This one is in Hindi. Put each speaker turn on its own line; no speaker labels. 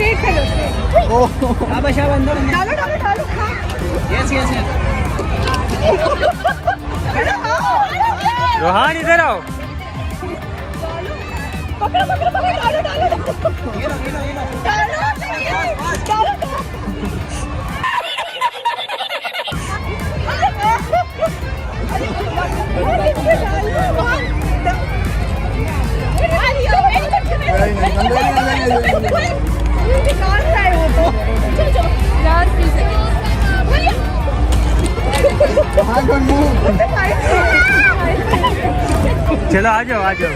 स्ट्रेट खेलो स्ट्रेट।
शाबाश शाबाश अंदर
डालो डालो डालो खा।
यस यस
रोहान इधर आओ।
पकड़ो पकड़ो पकड़ो डालो डालो डालो डालो डालो।
चलो आ जाओ आ जाओ।